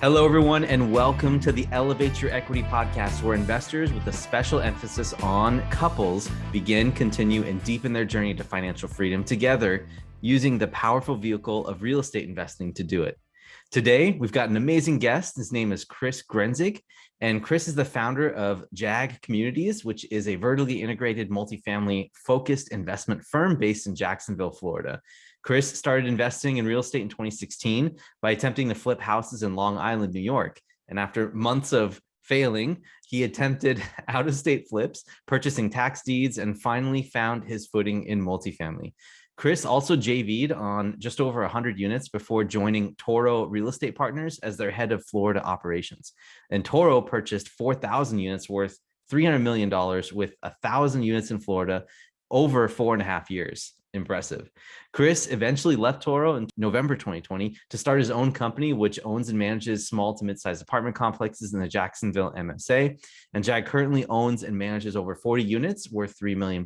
Hello, everyone, and welcome to the Elevate Your Equity podcast, where investors with a special emphasis on couples begin, continue, and deepen their journey to financial freedom together using the powerful vehicle of real estate investing to do it. Today, we've got an amazing guest. His name is Chris Grenzig, and Chris is the founder of JAG Communities, which is a vertically integrated multifamily-focused investment firm based in Jacksonville, Florida. Chris started investing in real estate in 2016 by attempting to flip houses in Long Island, New York. And after months of failing, he attempted out-of-state flips, purchasing tax deeds, and finally found his footing in multifamily. Chris also JV'd on just over 100 units before joining Toro Real Estate Partners as their head of Florida operations. And Toro purchased 4,000 units worth $300 million with 1,000 units in Florida over 4.5 years. Impressive. Chris eventually left Toro in November 2020 to start his own company, which owns and manages small to mid-sized apartment complexes in the Jacksonville MSA. And JAG currently owns and manages over 40 units worth $3 million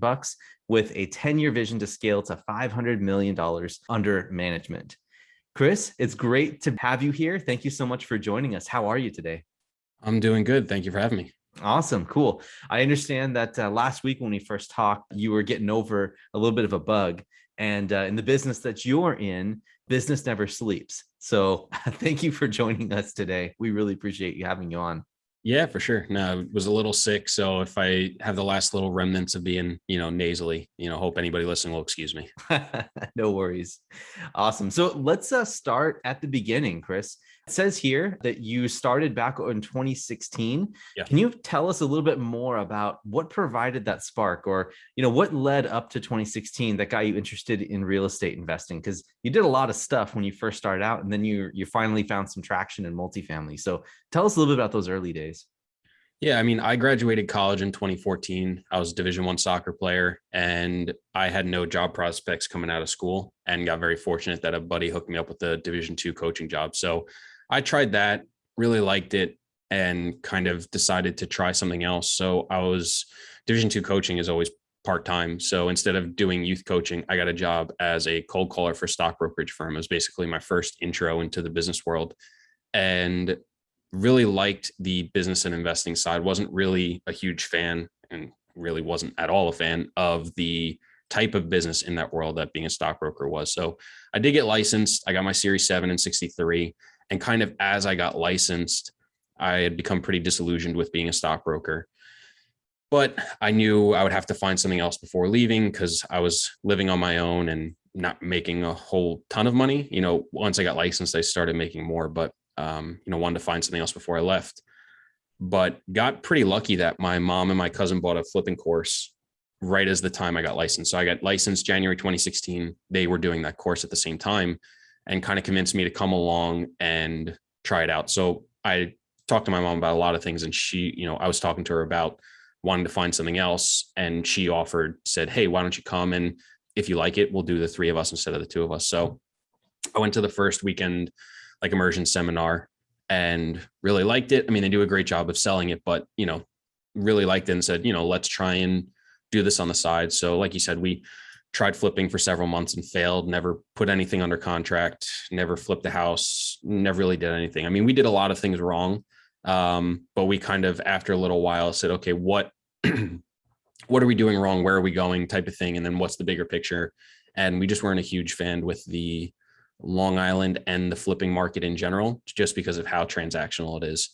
with a 10-year vision to scale to $500 million under management. Chris, it's great to have you here. Thank you so much for joining us. How are you today? I'm doing good. Thank you for having me. Awesome. Cool. I understand that last week when we first talked, you were getting over a little bit of a bug. And in the business that you're in, business never sleeps. So thank you for joining us today. We really appreciate you having you on. Yeah, for sure. No, I was a little sick. So if I have the last little remnants of being, nasally, hope anybody listening will excuse me. No worries. Awesome. So let's start at the beginning, Chris. It says here that you started back in 2016. Yeah. Can you tell us a little bit more about what provided that spark, or, what led up to 2016 that got you interested in real estate investing? Because you did a lot of stuff when you first started out, and then you finally found some traction in multifamily. So tell us a little bit about those early days. Yeah, I graduated college in 2014. I was a Division I soccer player, and I had no job prospects coming out of school, and got very fortunate that a buddy hooked me up with a Division II coaching job. So I tried that, really liked it, and kind of decided to try something else. So Division II coaching is always part-time. So instead of doing youth coaching, I got a job as a cold caller for a stock brokerage firm. It was basically my first intro into the business world, and really liked the business and investing side. Wasn't really a huge fan, and really wasn't at all a fan of the type of business in that world that being a stockbroker was. So I did get licensed. I got my Series 7 in 63. And kind of as I got licensed, I had become pretty disillusioned with being a stockbroker. But I knew I would have to find something else before leaving, because I was living on my own and not making a whole ton of money. Once I got licensed, I started making more, but wanted to find something else before I left. But got pretty lucky that my mom and my cousin bought a flipping course right as the time I got licensed. So I got licensed January 2016. They were doing that course at the same time, and kind of convinced me to come along and try it out. So I talked to my mom about a lot of things, and she, I was talking to her about wanting to find something else, and she said, hey, why don't you come? And if you like it, we'll do the three of us instead of the two of us. So I went to the first weekend, immersion seminar, and really liked it. They do a great job of selling it, but, really liked it and said, let's try and do this on the side. So like you said, we tried flipping for several months and failed, never put anything under contract, never flipped a house, never really did anything. We did a lot of things wrong. But we kind of, after a little while, said, okay, what are we doing wrong? Where are we going, type of thing? And then what's the bigger picture? And we just weren't a huge fan with the Long Island and the flipping market in general, just because of how transactional it is.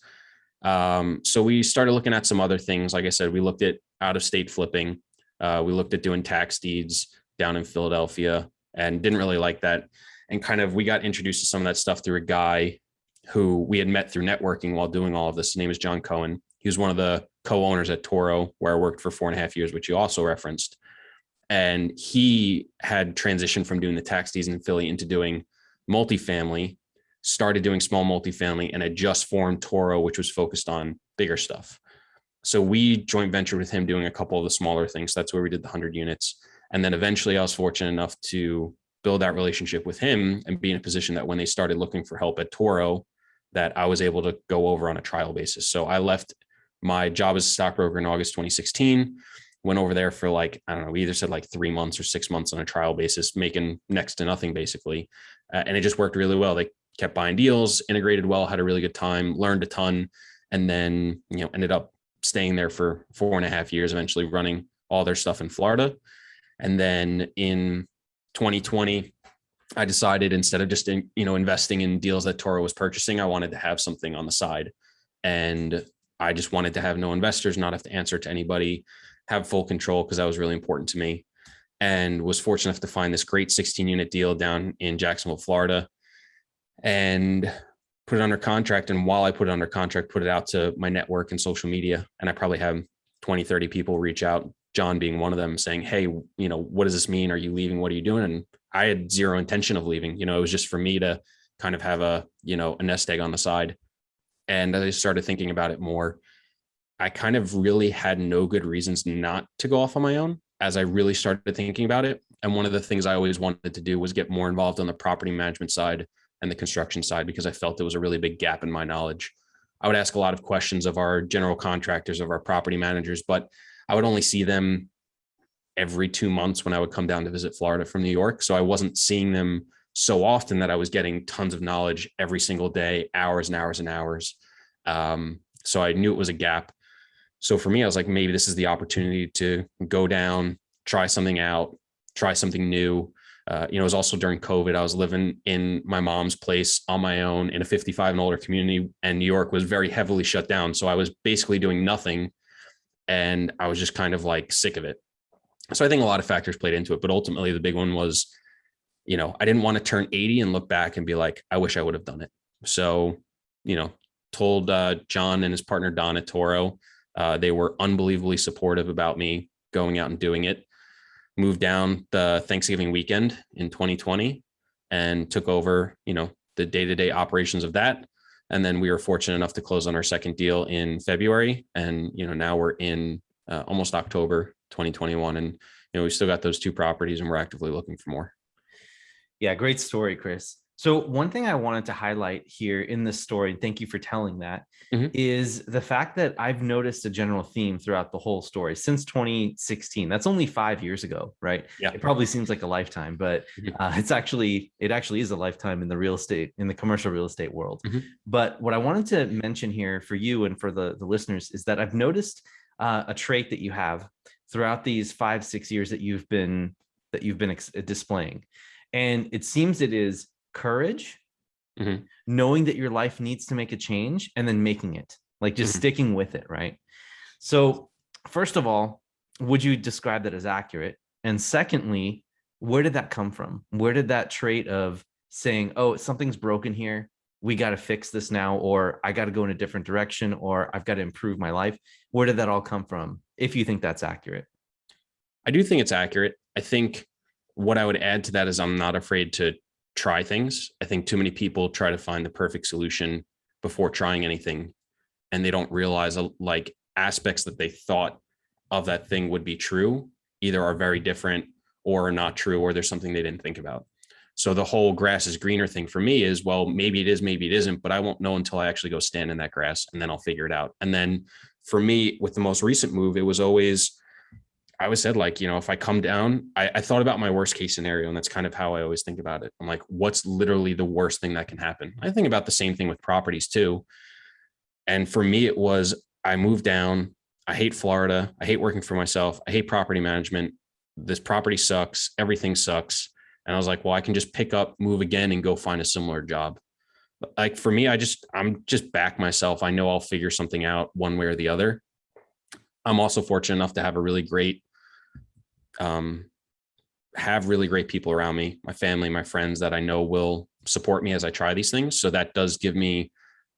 So we started looking at some other things. Like I said, we looked at out-of-state flipping. We looked at doing tax deeds down in Philadelphia, and didn't really like that. And kind of, we got introduced to some of that stuff through a guy who we had met through networking while doing all of this. His name is John Cohen. He was one of the co-owners at Toro, where I worked for 4.5 years, which you also referenced. And he had transitioned from doing the tax deeds in Philly into doing multifamily, started doing small multifamily, and had just formed Toro, which was focused on bigger stuff. So we joint ventured with him doing a couple of the smaller things. That's where we did the 100 units. And then eventually I was fortunate enough to build that relationship with him and be in a position that when they started looking for help at Toro, that I was able to go over on a trial basis. So I left my job as a stockbroker in August 2016, went over there for we either said 3 months or 6 months on a trial basis, making next to nothing basically. And it just worked really well. kept buying deals, integrated well, had a really good time, learned a ton, and then, ended up staying there for 4.5 years, eventually running all their stuff in Florida. And then in 2020, I decided instead of just, investing in deals that Toro was purchasing, I wanted to have something on the side. And I just wanted to have no investors, not have to answer to anybody, have full control, because that was really important to me. And was fortunate enough to find this great 16-unit deal down in Jacksonville, Florida, and put it under contract. And while I put it under contract, put it out to my network and social media. And I probably have 20, 30 people reach out, John being one of them, saying, hey, what does this mean? Are you leaving? What are you doing? And I had zero intention of leaving. It was just for me to kind of have a nest egg on the side. And I started thinking about it more. I kind of really had no good reasons not to go off on my own as I really started thinking about it. And one of the things I always wanted to do was get more involved on the property management side and the construction side, because I felt there was a really big gap in my knowledge. I would ask a lot of questions of our general contractors, of our property managers, but I would only see them every 2 months when I would come down to visit Florida from New York. So I wasn't seeing them so often that I was getting tons of knowledge every single day, hours and hours and hours. So I knew it was a gap. So for me, I was like, maybe this is the opportunity to go down, try something out, try something new. It was also during COVID. I was living in my mom's place on my own in a 55 and older community, and New York was very heavily shut down. So I was basically doing nothing, and I was just kind of like sick of it. So I think a lot of factors played into it, but ultimately the big one was, I didn't want to turn 80 and look back and be like, I wish I would have done it. So, told John and his partner, Don at Toro, they were unbelievably supportive about me going out and doing it. Moved down the Thanksgiving weekend in 2020 and took over, the day-to-day operations of that. And then we were fortunate enough to close on our second deal in February. And, now we're in almost October 2021. And, we still got those 2 properties and we're actively looking for more. Yeah, great story, Chris. So one thing I wanted to highlight here in this story, and thank you for telling that, is the fact that I've noticed a general theme throughout the whole story since 2016. That's only 5 years ago, right? Yeah. It probably seems like a lifetime, but it actually is a lifetime in the commercial real estate world. But what I wanted to mention here for you and for the listeners is that I've noticed a trait that you have throughout these 5-6 years that you've been displaying. And it seems it is courage, knowing that your life needs to make a change, and then making it, like just sticking with it, right? So first of all, would you describe that as accurate? And secondly, where did that come from? Where did that trait of saying, oh, something's broken here, we got to fix this now, or I got to go in a different direction, or I've got to improve my life, where did that all come from, if you think that's accurate? I do think it's accurate. I think what I would add to that is I'm not afraid to try things. I think too many people try to find the perfect solution before trying anything, and they don't realize like aspects that they thought of that thing would be true either are very different or are not true, or there's something they didn't think about. So the whole grass is greener thing for me is, well, maybe it is, maybe it isn't, but I won't know until I actually go stand in that grass, and then I'll figure it out. And then for me, with the most recent move, it was always, I always said, like, if I come down, I thought about my worst case scenario. And that's kind of how I always think about it. I'm like, what's literally the worst thing that can happen? I think about the same thing with properties too. And for me, it was, I moved down. I hate Florida. I hate working for myself. I hate property management. This property sucks. Everything sucks. And I was like, well, I can just pick up, move again, and go find a similar job. Like for me, I'm just back myself. I know I'll figure something out one way or the other. I'm also fortunate enough to have a really great people around me, my family, my friends that I know will support me as I try these things. So that does give me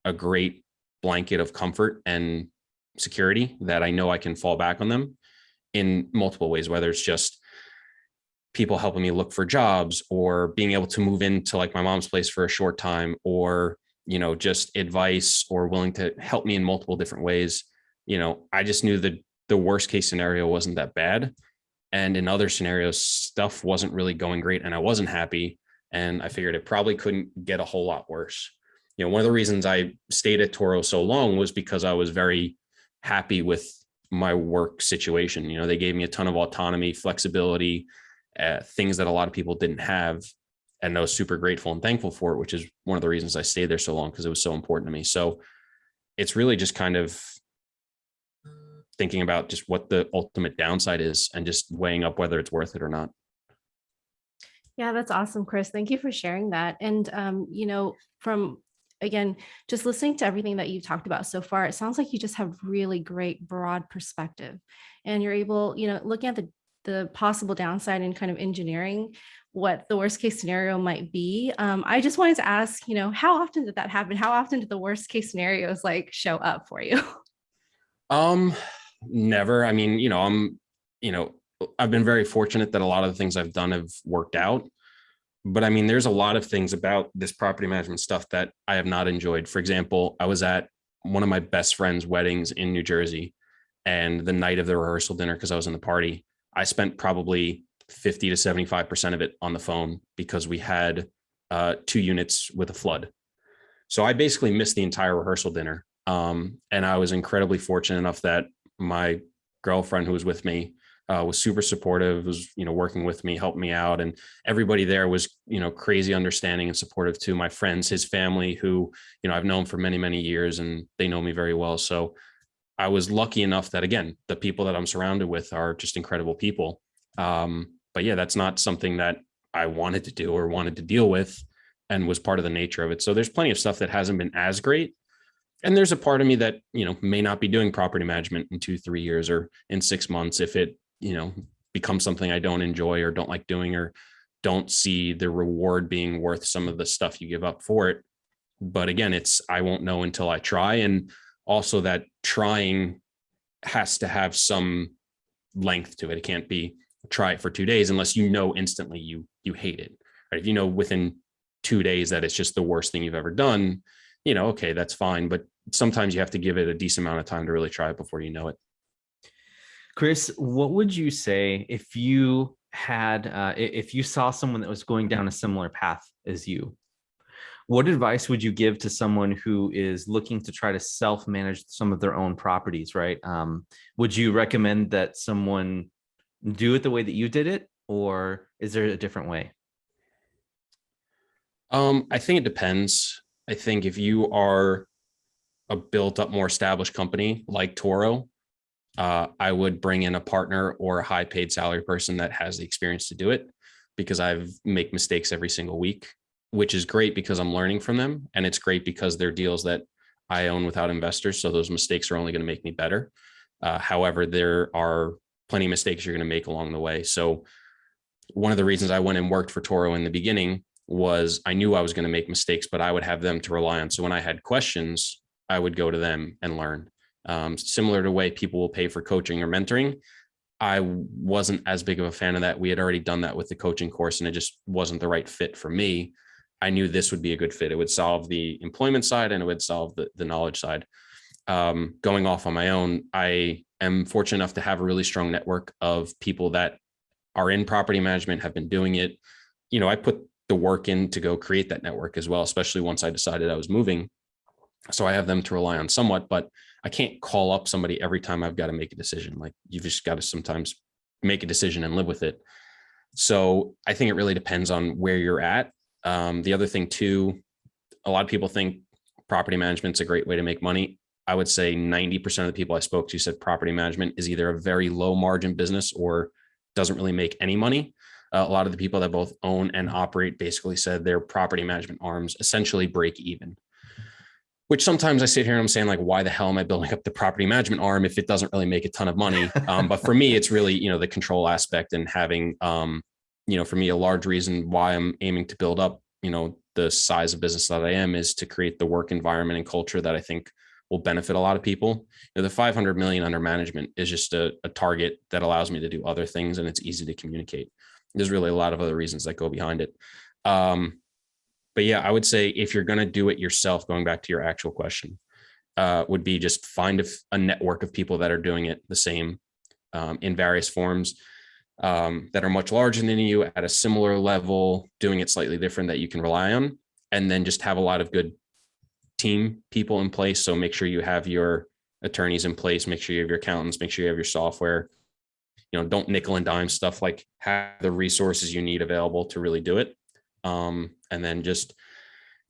a great blanket of comfort and security that I know I can fall back on them in multiple ways, whether it's just people helping me look for jobs, or being able to move into like my mom's place for a short time, or, just advice, or willing to help me in multiple different ways. I just knew that the worst case scenario wasn't that bad. And in other scenarios, stuff wasn't really going great and I wasn't happy. And I figured it probably couldn't get a whole lot worse. One of the reasons I stayed at Toro so long was because I was very happy with my work situation. They gave me a ton of autonomy, flexibility, things that a lot of people didn't have. And I was super grateful and thankful for it, which is one of the reasons I stayed there so long, because it was so important to me. So it's really just kind of thinking about just what the ultimate downside is and just weighing up whether it's worth it or not. Yeah, that's awesome, Chris. Thank you for sharing that. And, from again, just listening to everything that you've talked about so far, it sounds like you just have really great broad perspective and you're able, looking at the possible downside and kind of engineering what the worst case scenario might be. I just wanted to ask, how often did that happen? How often did the worst case scenarios like show up for you? Never. I mean, I've been very fortunate that a lot of the things I've done have worked out. But I mean, there's a lot of things about this property management stuff that I have not enjoyed. For example, I was at one of my best friend's weddings in New Jersey, and the night of the rehearsal dinner, because I was in the party, I spent probably 50 to 75% of it on the phone because we had 2 units with a flood. So I basically missed the entire rehearsal dinner. And I was incredibly fortunate enough that my girlfriend who was with me was super supportive, was, working with me, helped me out. And everybody there was, crazy understanding and supportive too. My friends, his family, who, I've known for many, many years, and they know me very well. So I was lucky enough that, again, the people that I'm surrounded with are just incredible people. But yeah, that's not something that I wanted to do or wanted to deal with, and was part of the nature of it. So there's plenty of stuff that hasn't been as great. And there's a part of me that, may not be doing property management in 2-3 years or in 6 months if it, becomes something I don't enjoy or don't like doing, or don't see the reward being worth some of the stuff you give up for it. But again, I won't know until I try. And also that trying has to have some length to it. It can't be try it for 2 days unless instantly you hate it. Right? If within 2 days that it's just the worst thing you've ever done, okay, that's fine. But sometimes you have to give it a decent amount of time to really try it before you know it. Chris, what would you say if you saw someone that was going down a similar path as you? What advice would you give to someone who is looking to try to self-manage some of their own properties, right? Would you recommend that someone do it the way that you did it, or is there a different way? I think it depends. I think if you are a built up, more established company like Toro, I would bring in a partner or a high paid salary person that has the experience to do it, because I make mistakes every single week, which is great because I'm learning from them. And it's great because they're deals that I own without investors. So those mistakes are only going to make me better. However, there are plenty of mistakes you're going to make along the way. So one of the reasons I went and worked for Toro in the beginning was I knew I was going to make mistakes, but I would have them to rely on. So when I had questions, I would go to them and learn. Similar to the way people will pay for coaching or mentoring, I wasn't as big of a fan of that. We had already done that with the coaching course, and it just wasn't the right fit for me. I knew this would be a good fit. It would solve the employment side and it would solve the knowledge side. Going off on my own, I am fortunate enough to have a really strong network of people that are in property management, have been doing it. I put the work in to go create that network as well, especially once I decided I was moving. So I have them to rely on somewhat, but I can't call up somebody every time I've got to make a decision. Like, you've just got to sometimes make a decision and live with it. So I think it really depends on where you're at. The other thing too, a lot of people think property management's a great way to make money. I would say 90% of the people I spoke to said property management is either a very low margin business or doesn't really make any money. A lot of the people that both own and operate basically said their property management arms essentially break even. Which sometimes I sit here and I'm saying, like, why the hell am I building up the property management arm if it doesn't really make a ton of money? But for me, it's really, the control aspect and having, for me, a large reason why I'm aiming to build up, the size of business that I am is to create the work environment and culture that I think will benefit a lot of people. The 500 million under management is just a target that allows me to do other things, and it's easy to communicate. There's really a lot of other reasons that go behind it. But yeah, I would say if you're going to do it yourself, going back to your actual question, would be just find a network of people that are doing it the same in various forms that are much larger than you at a similar level, doing it slightly different that you can rely on, and then just have a lot of good team people in place. So make sure you have your attorneys in place, make sure you have your accountants, make sure you have your software. Don't nickel and dime stuff, like have the resources you need available to really do it. and then just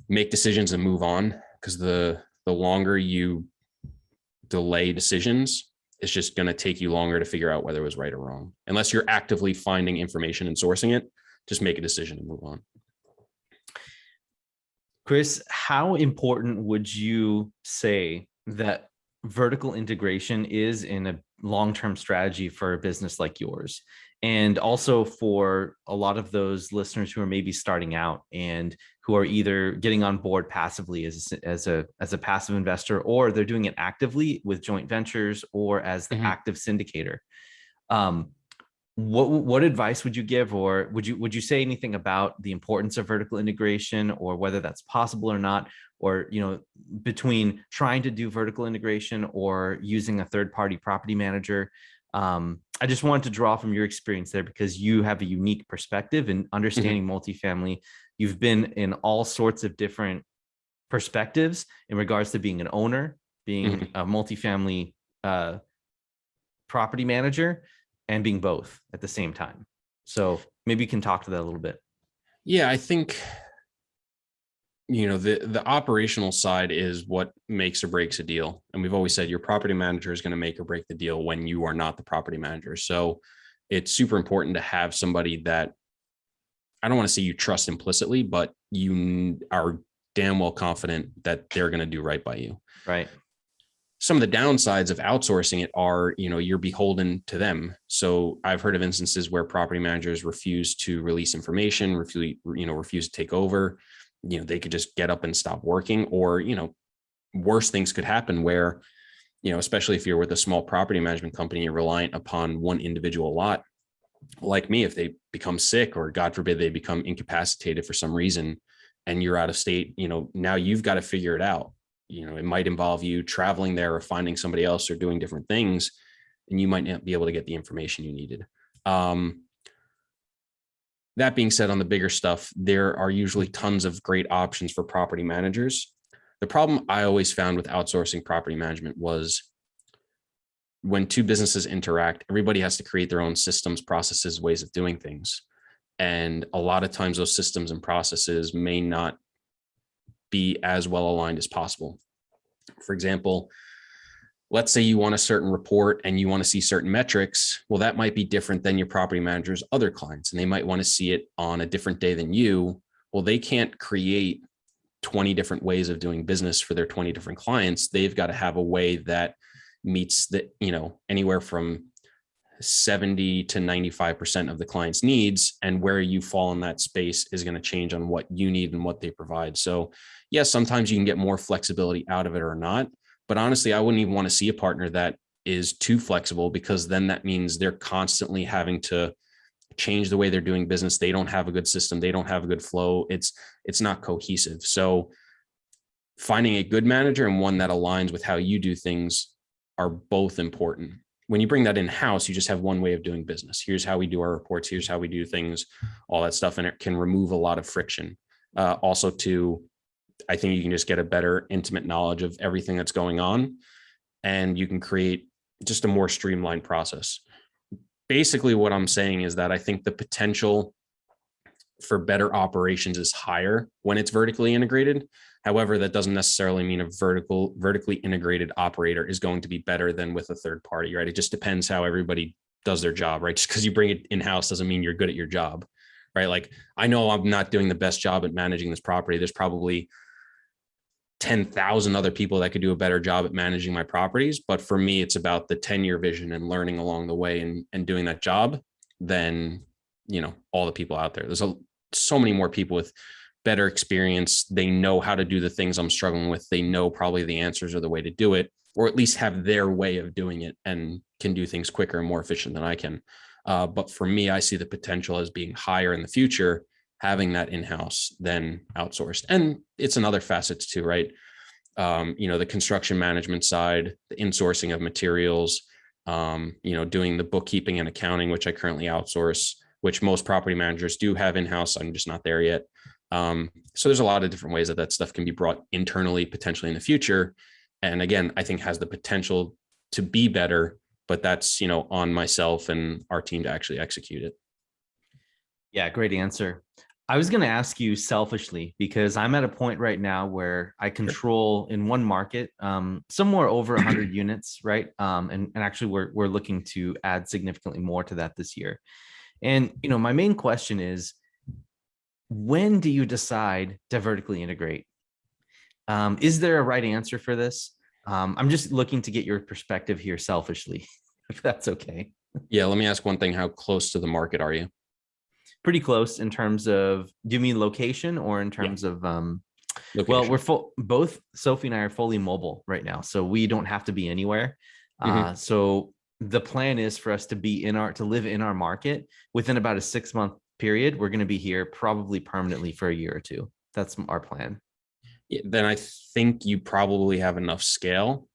make decisions and move on. Because the longer you delay decisions, it's just going to take you longer to figure out whether it was right or wrong. Unless you're actively finding information and sourcing it, just make a decision and move on. Chris, how important would you say that vertical integration is in a long-term strategy for a business like yours? And also for a lot of those listeners who are maybe starting out and who are either getting on board passively as a passive investor, or they're doing it actively with joint ventures or as the active syndicator. What advice would you give, or would you say anything about the importance of vertical integration, or whether that's possible or not, or between trying to do vertical integration or using a third-party property manager? I just wanted to draw from your experience there, because you have a unique perspective in understanding multifamily. You've been in all sorts of different perspectives in regards to being an owner, being a multifamily property manager, and being both at the same time. So maybe you can talk to that a little bit. Yeah, I think, the operational side is what makes or breaks a deal. And we've always said your property manager is going to make or break the deal when you are not the property manager. So it's super important to have somebody that, I don't want to say you trust implicitly, but you are damn well confident that they're going to do right by you. Right. Some of the downsides of outsourcing it are, you're beholden to them. So I've heard of instances where property managers refuse to release information, refuse to take over. They could just get up and stop working, or, worse things could happen where, especially if you're with a small property management company, you're reliant upon one individual lot. Like me, if they become sick, or God forbid, they become incapacitated for some reason, and you're out of state, now you've got to figure it out. It might involve you traveling there or finding somebody else or doing different things, and you might not be able to get the information you needed. That being said, on the bigger stuff, there are usually tons of great options for property managers. The problem I always found with outsourcing property management was when two businesses interact, everybody has to create their own systems, processes, ways of doing things. And a lot of times those systems and processes may not be as well aligned as possible. For example, let's say you want a certain report and you want to see certain metrics. Well, that might be different than your property manager's other clients, and they might want to see it on a different day than you. Well, they can't create 20 different ways of doing business for their 20 different clients. They've got to have a way that meets the, anywhere from 70 to 95% of the client's needs, and where you fall in that space is going to change on what you need and what they provide. So yes, sometimes you can get more flexibility out of it or not, but honestly, I wouldn't even want to see a partner that is too flexible, because then that means they're constantly having to change the way they're doing business. They don't have a good system. They don't have a good flow. It's not cohesive. So finding a good manager and one that aligns with how you do things are both important. When you bring that in-house, you just have one way of doing business. Here's how we do our reports. Here's how we do things, all that stuff. And it can remove a lot of friction. I think you can just get a better intimate knowledge of everything that's going on, and you can create just a more streamlined process. Basically, what I'm saying is that I think the potential for better operations is higher when it's vertically integrated. However, that doesn't necessarily mean a vertically integrated operator is going to be better than with a third party, right? It just depends how everybody does their job, right? Just because you bring it in-house doesn't mean you're good at your job, right? Like, I know I'm not doing the best job at managing this property. There's probably 10,000 other people that could do a better job at managing my properties. But for me, it's about the 10-year vision and learning along the way and doing that job than, all the people out there. There's so many more people with better experience. They know how to do the things I'm struggling with. They know probably the answers or the way to do it, or at least have their way of doing it and can do things quicker and more efficient than I can. But for me, I see the potential as being higher in the future, having that in-house than outsourced. And it's another facets too, right? The construction management side, the insourcing of materials, doing the bookkeeping and accounting, which I currently outsource, which most property managers do have in-house. I'm just not there yet. So there's a lot of different ways that stuff can be brought internally, potentially in the future. And again, I think has the potential to be better, but that's, on myself and our team to actually execute it. Yeah, great answer. I was going to ask you selfishly, because I'm at a point right now where I control in one market, somewhere over 100 units, right? And actually we're looking to add significantly more to that this year. And, my main question is, when do you decide to vertically integrate? Is there a right answer for this? I'm just looking to get your perspective here selfishly, if that's okay. Yeah, let me ask one thing. How close to the market are you? Pretty close in terms of, do you mean location or in terms of, well, Location. both Sophie and I are fully mobile right now, so we don't have to be anywhere. Mhm. So the plan is for us to live in our market within about a 6-month period. We're going to be here probably permanently for a year or two. That's our plan. Yeah, then I think you probably have enough scale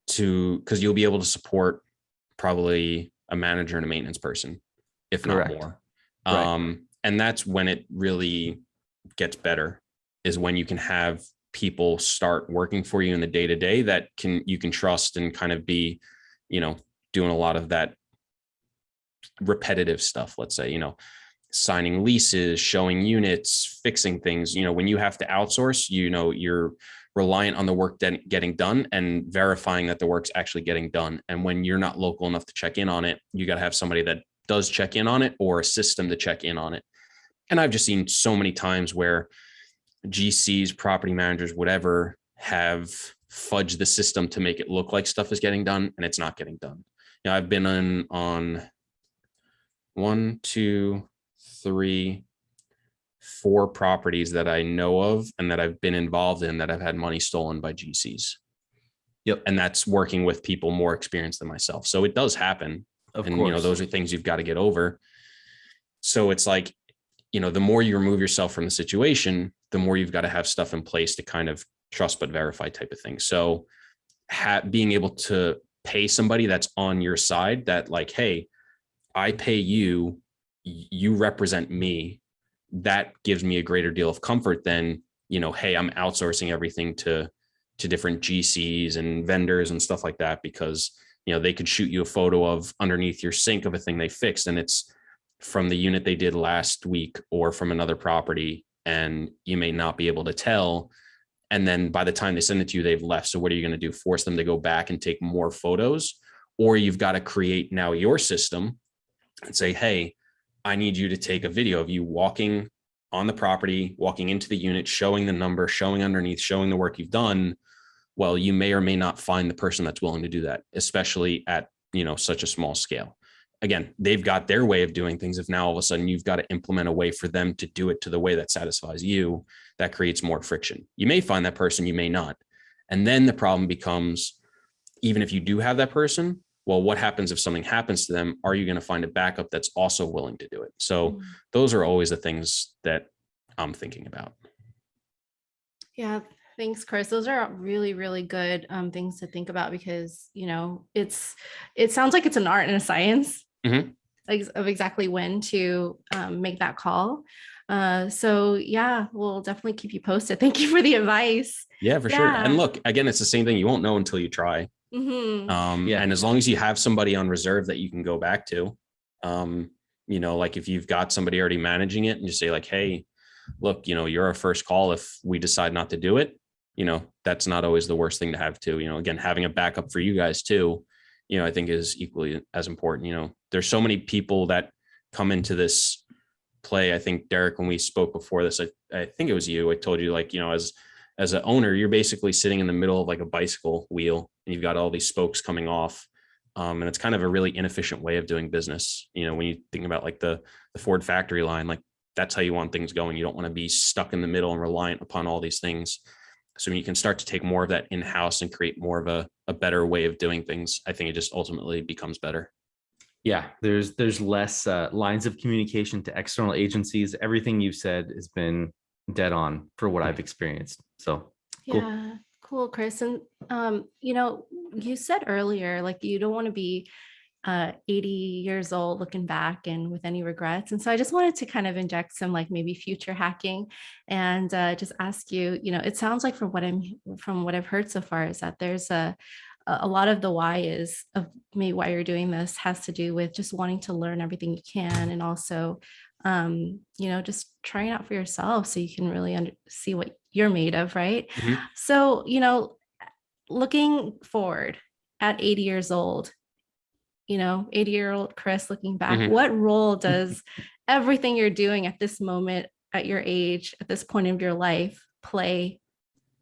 because you'll be able to support probably a manager and a maintenance person, if not Correct. more. Right. And that's when it really gets better, is when you can have people start working for you in the day to day that you can trust and kind of be, doing a lot of that repetitive stuff. Let's say, signing leases, showing units, fixing things. When you have to outsource, you're reliant on the work getting done and verifying that the work's actually getting done. And when you're not local enough to check in on it, you got to have somebody that does check in on it or a system to check in on it. And I've just seen so many times where GCs, property managers, whatever, have fudged the system to make it look like stuff is getting done and it's not getting done. I've been on 1, 2, 3, 4 properties that I know of and that I've been involved in that I've had money stolen by GCs. Yep. And that's working with people more experienced than myself. So it does happen. Of And, course. those are things you've got to get over. So it's like, the more you remove yourself from the situation, the more you've got to have stuff in place to kind of trust but verify type of thing. So being able to pay somebody that's on your side, that like, hey, I pay you, you represent me, that gives me a greater deal of comfort than, hey, I'm outsourcing everything to different GCs and vendors and stuff like that, because, they could shoot you a photo of underneath your sink of a thing they fixed and it's from the unit they did last week or from another property, and you may not be able to tell. And then by the time they send it to you, they've left. So what are you going to do? Force them to go back and take more photos? Or you've got to create now your system and say, hey, I need you to take a video of you walking on the property, walking into the unit, showing the number, showing underneath, showing the work you've done. Well, you may or may not find the person that's willing to do that, especially at, such a small scale. Again, they've got their way of doing things. If now all of a sudden you've got to implement a way for them to do it to the way that satisfies you, that creates more friction. You may find that person, you may not. And then the problem becomes, even if you do have that person, well, what happens if something happens to them? Are you going to find a backup that's also willing to do it? So those are always the things that I'm thinking about. Yeah. Thanks, Chris. Those are really, really good things to think about, because, it sounds like it's an art and a science of exactly when to make that call. So yeah, we'll definitely keep you posted. Thank you for the advice. Yeah, for sure. And look, again, it's the same thing. You won't know until you try. And as long as you have somebody on reserve that you can go back to, like if you've got somebody already managing it and just say like, hey, look, you're our first call if we decide not to do it. That's not always the worst thing to have too. Again, having a backup for you guys too, I think is equally as important. There's so many people that come into this play. I think, Derek, when we spoke before this, I think it was you, I told you, like, as an owner, you're basically sitting in the middle of like a bicycle wheel and you've got all these spokes coming off. And it's kind of a really inefficient way of doing business. When you think about like the Ford factory line, like that's how you want things going. You don't want to be stuck in the middle and reliant upon all these things. So when you can start to take more of that in-house and create more of a better way of doing things, I think it just ultimately becomes better. Yeah, there's less lines of communication to external agencies. Everything you've said has been dead on for what I've experienced. So yeah, cool, Chris. And you said earlier, like, you don't want to be 80 years old looking back and with any regrets. And so I just wanted to kind of inject some like maybe future hacking and just ask you, it sounds like from what I've heard so far is that there's a lot of the why is of maybe why you're doing this has to do with just wanting to learn everything you can, and also just trying out for yourself so you can really see what you're made of, right? Mhm. So, looking forward at 80 years old, 80-year-old Chris looking back, Mhm. what role does everything you're doing at this moment, at your age, at this point of your life play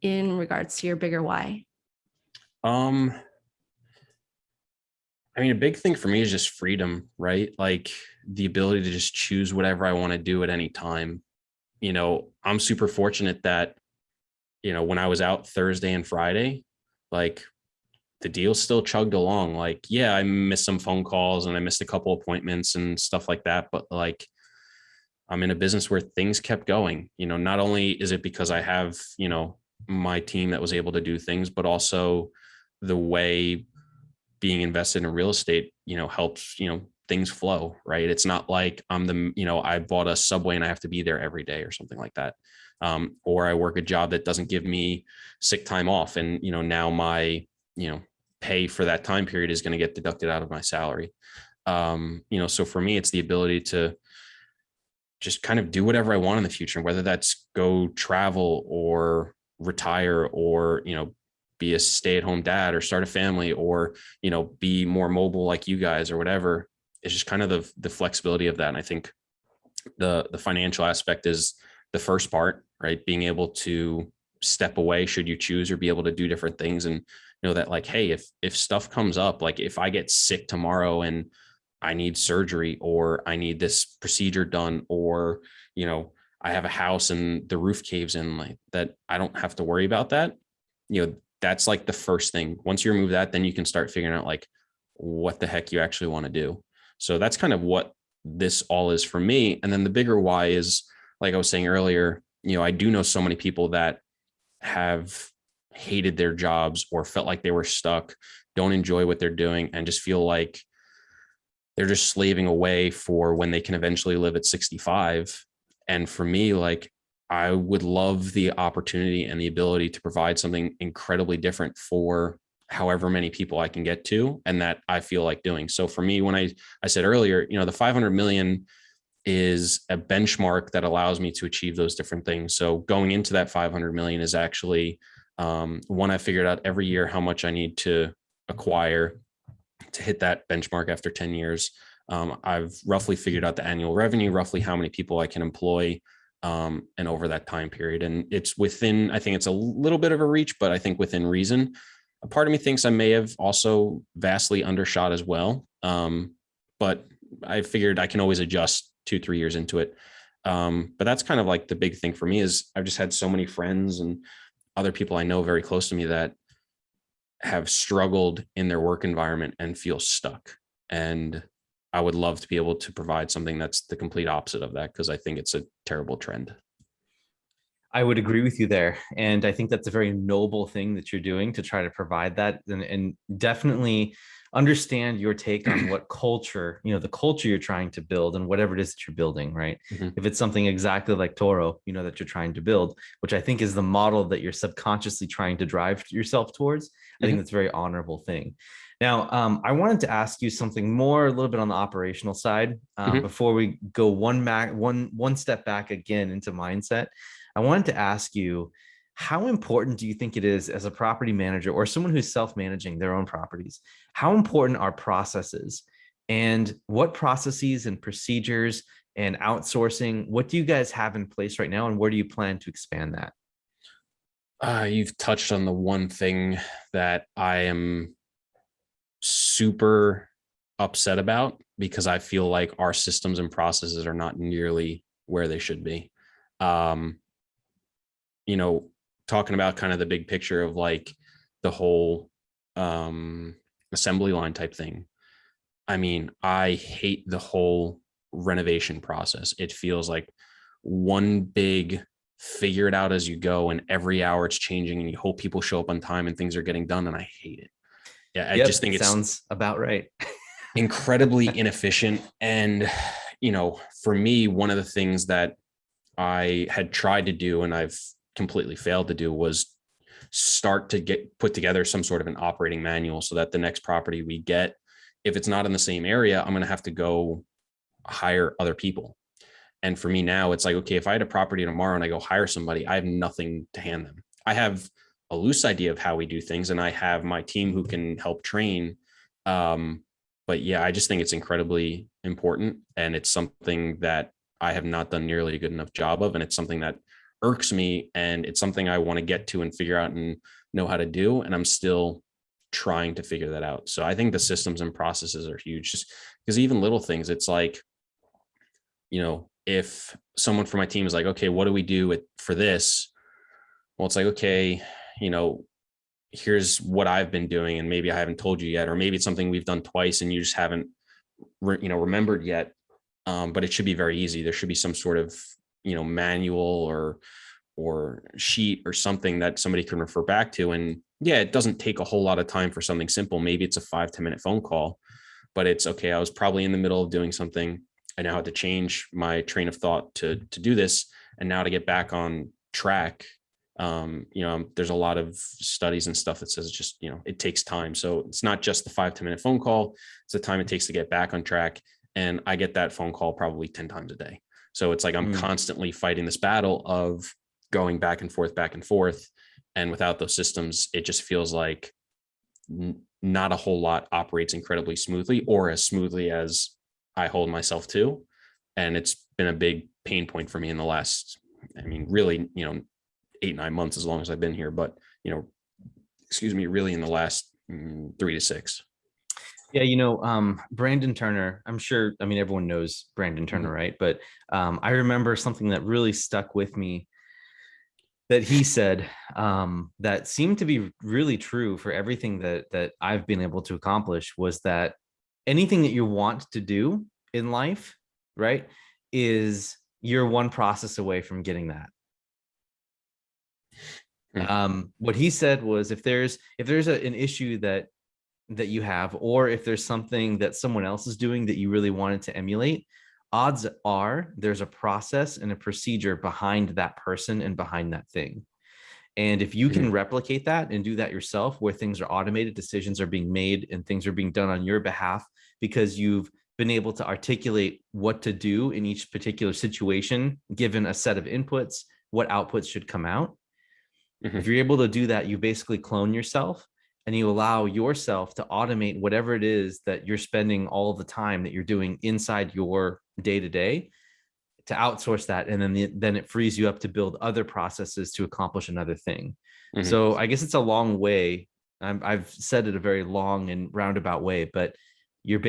in regards to your bigger why? Um, I mean, a big thing for me is just freedom, right? Like the ability to just choose whatever I want to do at any time. I'm super fortunate that, when I was out Thursday and Friday, like the deal still chugged along. Like, yeah, I missed some phone calls and I missed a couple appointments and stuff like that. But like, I'm in a business where things kept going. Not only is it because I have, my team that was able to do things, but also the way being invested in real estate, helps, things flow, right? It's not like I bought a Subway and I have to be there every day or something like that. Or I work a job that doesn't give me sick time off. And, now my, pay for that time period is going to get deducted out of my salary. So for me, it's the ability to just kind of do whatever I want in the future, whether that's go travel or retire or, be a stay-at-home dad or start a family or, be more mobile like you guys or whatever. It's just kind of the flexibility of that. And I think the financial aspect is the first part, right? Being able to step away should you choose or be able to do different things and know that like, hey, if stuff comes up, like if I get sick tomorrow and I need surgery or I need this procedure done or, I have a house and the roof caves in, like that, I don't have to worry about that. That's like the first thing. Once you remove that, then you can start figuring out like what the heck you actually want to do. So that's kind of what this all is for me. And then the bigger why is, like I was saying earlier, I do know so many people that have hated their jobs or felt like they were stuck, don't enjoy what they're doing, and just feel like they're just slaving away for when they can eventually live at 65. And for me, like, I would love the opportunity and the ability to provide something incredibly different for however many people I can get to and that I feel like doing. So for me, when I said earlier, the 500 million is a benchmark that allows me to achieve those different things. So going into that 500 million is actually one, I figured out every year how much I need to acquire to hit that benchmark after 10 years. I've roughly figured out the annual revenue, roughly how many people I can employ, and over that time period. And it's within, I think it's a little bit of a reach, but I think within reason. A part of me thinks I may have also vastly undershot as well. But I figured I can always adjust 2-3 years into it. But that's kind of like the big thing for me is I've just had so many friends and other people I know very close to me that have struggled in their work environment and feel stuck. And I would love to be able to provide something that's the complete opposite of that, because I think it's a terrible trend. I would agree with you there. And I think that's a very noble thing that you're doing to try to provide that and definitely understand your take on what culture, the culture you're trying to build and whatever it is that you're building, right? Mm-hmm. If it's something exactly like Toro, that you're trying to build, which I think is the model that you're subconsciously trying to drive yourself towards, I think that's a very honorable thing. Now, I wanted to ask you something more, a little bit on the operational side, before we go one step back again into mindset. I wanted to ask you, how important do you think it is as a property manager or someone who's self-managing their own properties? How important are processes, and what processes and procedures and outsourcing, what do you guys have in place right now, and where do you plan to expand that? You've touched on the one thing that I am super upset about, because I feel like our systems and processes are not nearly where they should be. Talking about kind of the big picture of like the whole assembly line type thing. I mean, I hate the whole renovation process. It feels like one big figure it out as you go, and every hour it's changing and you hope people show up on time and things are getting done. And I hate it. Yeah. I just think it sounds about right. incredibly inefficient. And, for me, one of the things that I had tried to do and I've completely failed to do was start to put together some sort of an operating manual so that the next property we get, if it's not in the same area, I'm going to have to go hire other people. And for me now, it's like, okay, if I had a property tomorrow and I go hire somebody, I have nothing to hand them. I have a loose idea of how we do things, and I have my team who can help train. But yeah, I just think it's incredibly important, and it's something that I have not done nearly a good enough job of. And it's something that irks me, and it's something I want to get to and figure out and know how to do. And I'm still trying to figure that out. So I think the systems and processes are huge, just because even little things, it's like, if someone from my team is like, okay, what do we do for this? Well, it's like, okay, here's what I've been doing, and maybe I haven't told you yet, or maybe it's something we've done twice and you just haven't, remembered yet. But it should be very easy. There should be some sort of, manual or sheet or something that somebody can refer back to. And yeah, it doesn't take a whole lot of time for something simple. Maybe it's a 5-10 minute phone call, but it's okay. I was probably in the middle of doing something. I now had to change my train of thought to do this. And now to get back on track, there's a lot of studies and stuff that says just, it takes time. So it's not just the 5-10 minute phone call. It's the time it takes to get back on track. And I get that phone call probably 10 times a day. So it's like, I'm constantly fighting this battle of going back and forth. And without those systems, it just feels like not a whole lot operates incredibly smoothly, or as smoothly as I hold myself to. And it's been a big pain point for me in the last, really, 8-9 months, as long as I've been here, but, really in the last 3 to 6. Yeah, Brandon Turner, I'm sure, everyone knows Brandon Turner, right? But I remember something that really stuck with me that he said, that seemed to be really true for everything that I've been able to accomplish, was that anything that you want to do in life, right, is you're one process away from getting that. What he said was, if there's an issue that you have, or if there's something that someone else is doing that you really wanted to emulate, odds are there's a process and a procedure behind that person and behind that thing. And if you can replicate that and do that yourself, where things are automated, decisions are being made, and things are being done on your behalf because you've been able to articulate what to do in each particular situation, given a set of inputs, what outputs should come out. If you're able to do that, you basically clone yourself, and you allow yourself to automate whatever it is that you're spending all of the time that you're doing inside your day-to-day, to outsource that. And then it frees you up to build other processes to accomplish another thing. So I guess it's a long way. I've said it a very long and roundabout way, but your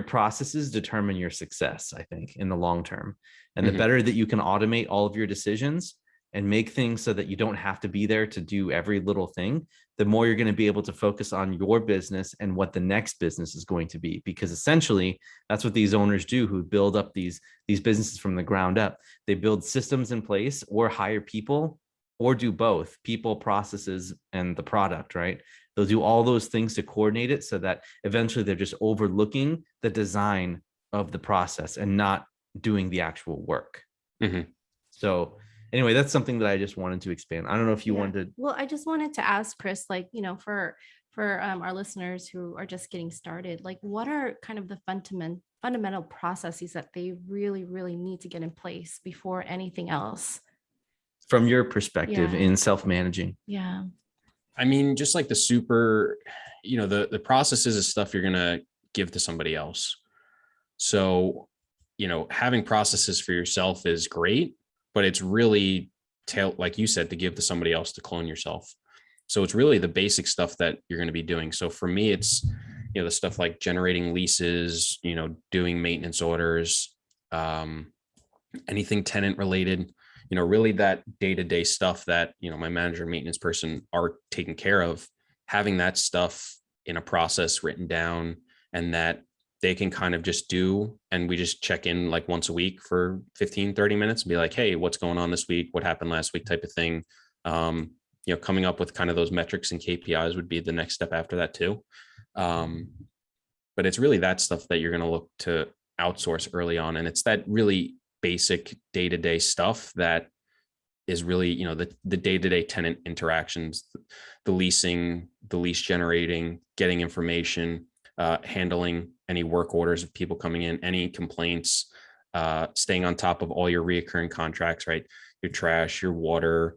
processes determine your success, I think, in the long term. And the better that you can automate all of your decisions and make things so that you don't have to be there to do every little thing, the more you're going to be able to focus on your business and what the next business is going to be. Because essentially, that's what these owners do, who build up these businesses from the ground up. They build systems in place, or hire people, or do both: people, processes, and the product, right? They'll do all those things to coordinate it, so that eventually they're just overlooking the design of the process and not doing the actual work. So anyway, that's something that I just wanted to expand. I don't know if you wanted to. Well, I just wanted to ask Chris, for our listeners who are just getting started, what are kind of the fundamental processes that they really, really need to get in place before anything else? From your perspective in self-managing. Yeah. Just like the processes is stuff you're going to give to somebody else. So, having processes for yourself is great, but it's really, like you said, to give to somebody else, to clone yourself. So it's really the basic stuff that you're going to be doing. So for me, it's, the stuff like generating leases, doing maintenance orders, anything tenant related, really that day-to-day stuff that, my manager and maintenance person are taking care of, having that stuff in a process written down, and that they can kind of just do. And we just check in like once a week for 15-30 minutes and be like, hey, what's going on this week? What happened last week? Type of thing. Coming up with kind of those metrics and KPIs would be the next step after that too. But it's really that stuff that you're going to look to outsource early on. And it's that really basic day-to-day stuff that is really, the day-to-day tenant interactions, the leasing, the lease generating, getting information, handling any work orders of people coming in, any complaints, staying on top of all your reoccurring contracts, right? Your trash, your water,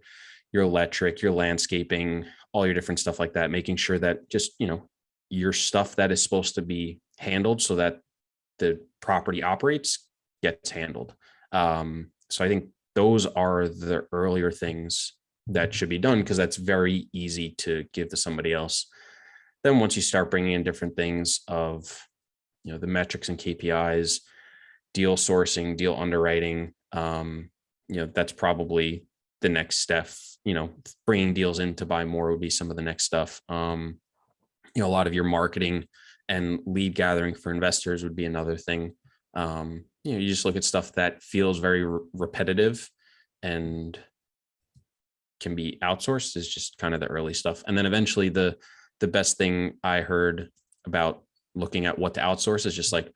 your electric, your landscaping, all your different stuff like that, making sure that just, your stuff that is supposed to be handled so that the property operates gets handled. So I think those are the earlier things that should be done, because that's very easy to give to somebody else. Then once you start bringing in different things of, the metrics and KPIs, deal sourcing, deal underwriting, that's probably the next step. Bringing deals in to buy more would be some of the next stuff. A lot of your marketing and lead gathering for investors would be another thing. You just look at stuff that feels very repetitive and can be outsourced is just kind of the early stuff. And then eventually the best thing I heard about looking at what to outsource is just like,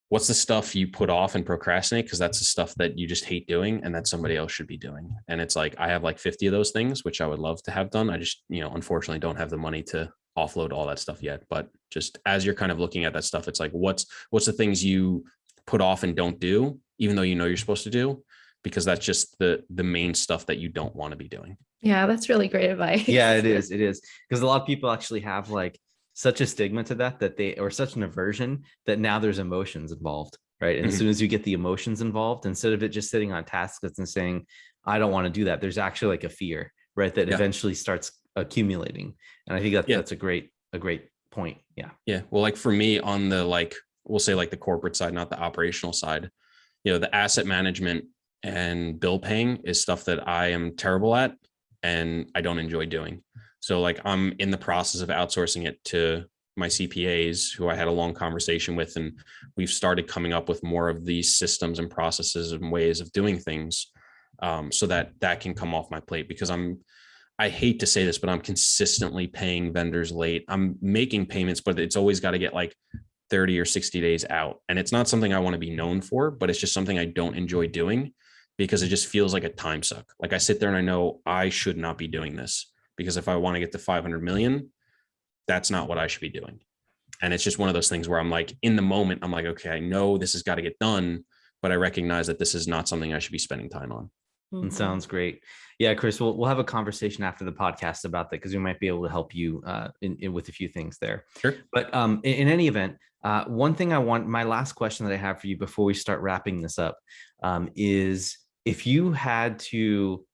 what's the stuff you put off and procrastinate? Because that's the stuff that you just hate doing and that somebody else should be doing. And it's like, I have like 50 of those things, which I would love to have done. I just, unfortunately don't have the money to offload all that stuff yet. But just as you're kind of looking at that stuff, it's like, what's the things you put off and don't do, even though you're supposed to do, because that's just the main stuff that you don't want to be doing. Yeah, that's really great advice. Yeah, it is. Because a lot of people actually have like such a stigma to that they, or such an aversion that now there's emotions involved, right? And as soon as you get the emotions involved, instead of it just sitting on task lists and saying, I don't want to do that, there's actually like a fear, right? That eventually starts accumulating. And I think that's a great point. Yeah. Yeah. Well, like for me on the, like, we'll say like the corporate side, not the operational side, the asset management and bill paying is stuff that I am terrible at and I don't enjoy doing. So like I'm in the process of outsourcing it to my CPAs, who I had a long conversation with, and we've started coming up with more of these systems and processes and ways of doing things, so that can come off my plate, because I hate to say this, but I'm consistently paying vendors late. I'm making payments, but it's always got to get like 30 or 60 days out. And it's not something I want to be known for, but it's just something I don't enjoy doing, because it just feels like a time suck. Like I sit there and I know I should not be doing this, because if I want to get to 500 million, that's not what I should be doing. And it's just one of those things where I'm like, in the moment, I'm like, okay, I know this has got to get done, but I recognize that this is not something I should be spending time on. It sounds great. Yeah, Chris, we'll have a conversation after the podcast about that, because we might be able to help you with a few things there. Sure. But in any event, one thing my last question that I have for you before we start wrapping this up, is if you had to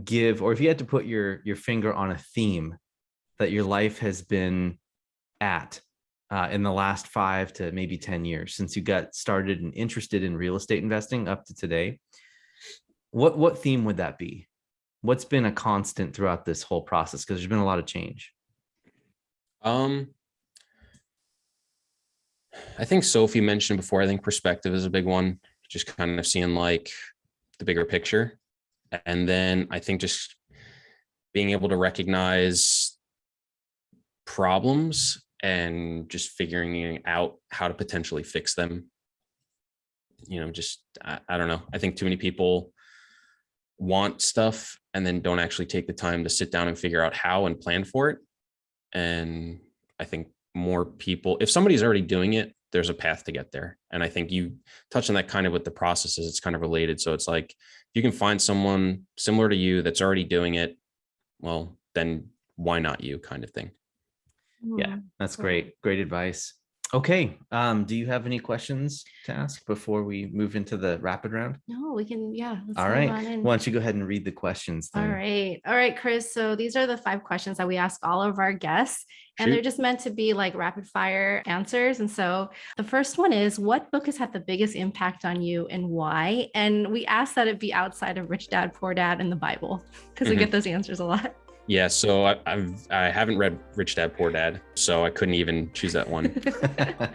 give, or if you had to put your finger on a theme that your life has been at in the last 5 to maybe 10 years since you got started and interested in real estate investing up to today, what theme would that be? What's been a constant throughout this whole process? Because there's been a lot of change. I think Sophie mentioned before, I think perspective is a big one, just kind of seeing like the bigger picture. And then I think just being able to recognize problems and just figuring out how to potentially fix them. I don't know. I think too many people want stuff and then don't actually take the time to sit down and figure out how and plan for it. And I think more people, if somebody's already doing it, there's a path to get there. And I think you touched on that kind of with the processes. It's kind of related. So it's like, if you can find someone similar to you that's already doing it, well, then why not you, kind of thing. Yeah, that's great. Great advice. Okay. Do you have any questions to ask before we move into the rapid round? No, we can. Yeah. All right. Why don't you go ahead and read the questions then? All right, Chris. So these are the 5 questions that we ask all of our guests, and they're just meant to be like rapid fire answers. And so the first one is, what book has had the biggest impact on you and why? And we ask that it be outside of Rich Dad, Poor Dad and the Bible, because we get those answers a lot. Yeah, so I haven't read Rich Dad Poor Dad, so I couldn't even choose that one.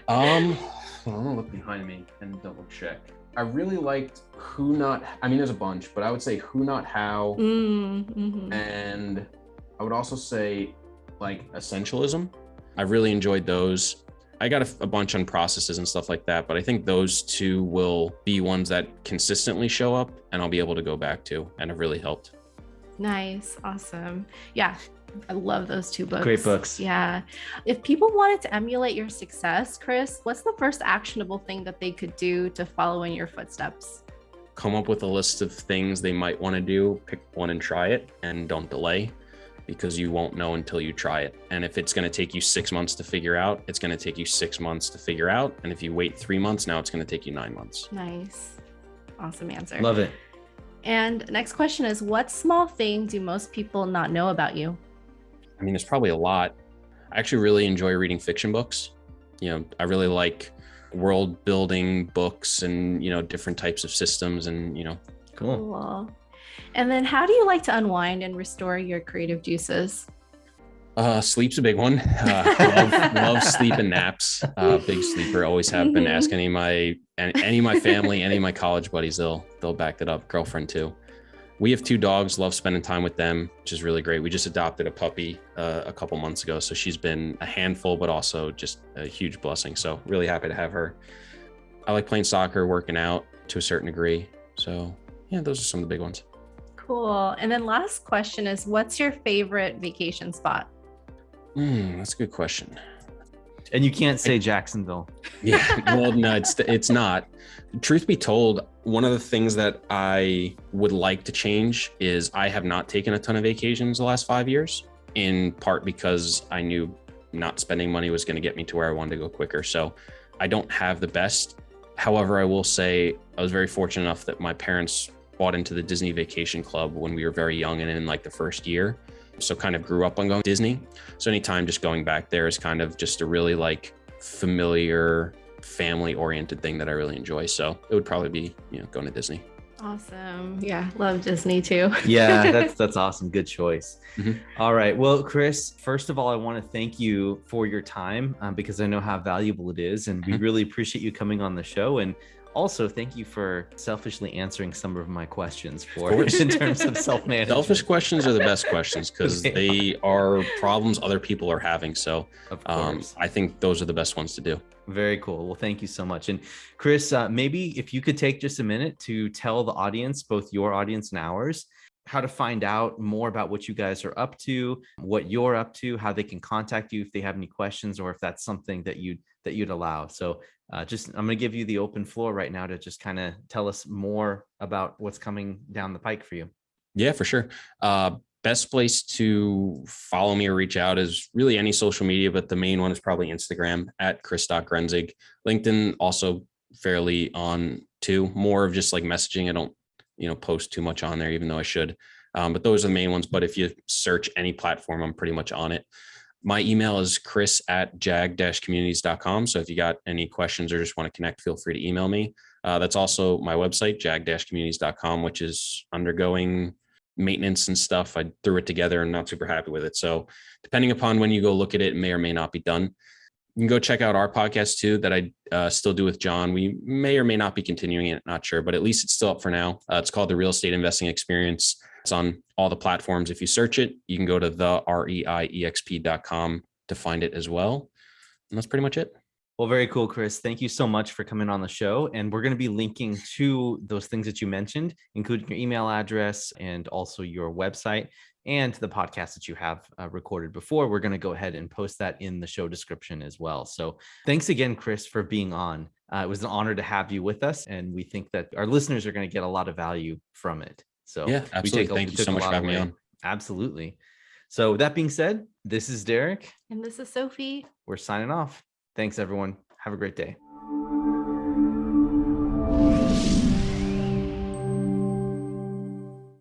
I'm gonna look behind me and double check. I really liked Who Not. I mean, there's a bunch, but I would say Who Not How, and I would also say like Essentialism. I really enjoyed those. I got a bunch on processes and stuff like that, but I think those 2 will be ones that consistently show up, and I'll be able to go back to, and have really helped. Nice. Awesome. Yeah. I love those two books. Great books. Yeah. If people wanted to emulate your success, Chris, what's the first actionable thing that they could do to follow in your footsteps? Come up with a list of things they might want to do, pick one and try it, and don't delay, because you won't know until you try it. And if it's going to take you 6 months to figure out, it's going to take you 6 months to figure out. And if you wait 3 months, now it's going to take you 9 months. Nice. Awesome answer. Love it. And next question is, what small thing do most people not know about you? I mean, there's probably a lot. I actually really enjoy reading fiction books. I really like world building books and, different types of systems and, Cool. And then how do you like to unwind and restore your creative juices? Sleep's a big one. Love sleep and naps. Big sleeper. Always have been. Ask any of my family, any of my college buddies, they'll back that up. Girlfriend too. We have 2 dogs. Love spending time with them, which is really great. We just adopted a puppy a couple months ago, so she's been a handful, but also just a huge blessing. So really happy to have her. I like playing soccer, working out to a certain degree. So yeah, those are some of the big ones. Cool. And then last question is, what's your favorite vacation spot? That's a good question. And you can't say Jacksonville. Yeah, well, no, it's not. Truth be told, one of the things that I would like to change is I have not taken a ton of vacations the last 5 years, in part because I knew not spending money was going to get me to where I wanted to go quicker. So I don't have the best. However, I will say I was very fortunate enough that my parents bought into the Disney Vacation Club when we were very young and in like the first year. So kind of grew up on going to Disney. So anytime just going back there is kind of just a really like familiar, family oriented thing that I really enjoy. So it would probably be, going to Disney. Awesome. Yeah. Love Disney too. Yeah, that's awesome. Good choice. Mm-hmm. All right. Well, Chris, first of all, I want to thank you for your time because I know how valuable it is. And we really appreciate you coming on the show. And also, thank you for selfishly answering some of my questions in terms of self-management. Selfish questions are the best questions because they are problems other people are having. So I think those are the best ones to do. Very cool. Well, thank you so much. And Chris, maybe if you could take just a minute to tell the audience, both your audience and ours, how to find out more about what you guys are up to, what you're up to, how they can contact you if they have any questions, or if that's something that you'd allow. So I'm going to give you the open floor right now to just kind of tell us more about what's coming down the pike for you. Yeah, for sure. Best place to follow me or reach out is really any social media, but the main one is probably Instagram at Chris.Grenzig. LinkedIn also fairly on too, more of just like messaging. I don't, post too much on there, even though I should. But those are the main ones. But if you search any platform, I'm pretty much on it. My email is chris@jag-communities.com. So if you got any questions or just want to connect, feel free to email me. That's also my website, jag-communities.com, which is undergoing maintenance and stuff. I threw it together and not super happy with it. So depending upon when you go look at it, it may or may not be done. You can go check out our podcast too, that I still do with John. We may or may not be continuing it, not sure, but at least it's still up for now. It's called the Real Estate Investing Experience. It's on all the platforms. If you search it, you can go to reiexp.com to find it as well. And that's pretty much it. Well, very cool, Chris. Thank you so much for coming on the show. And we're going to be linking to those things that you mentioned, including your email address and also your website and the podcast that you have recorded before. We're going to go ahead and post that in the show description as well. So thanks again, Chris, for being on. It was an honor to have you with us. And we think that our listeners are going to get a lot of value from it. So yeah, absolutely. Thank you so much for having me on. Absolutely. So with that being said, this is Derek. And this is Sophie. We're signing off. Thanks, everyone. Have a great day.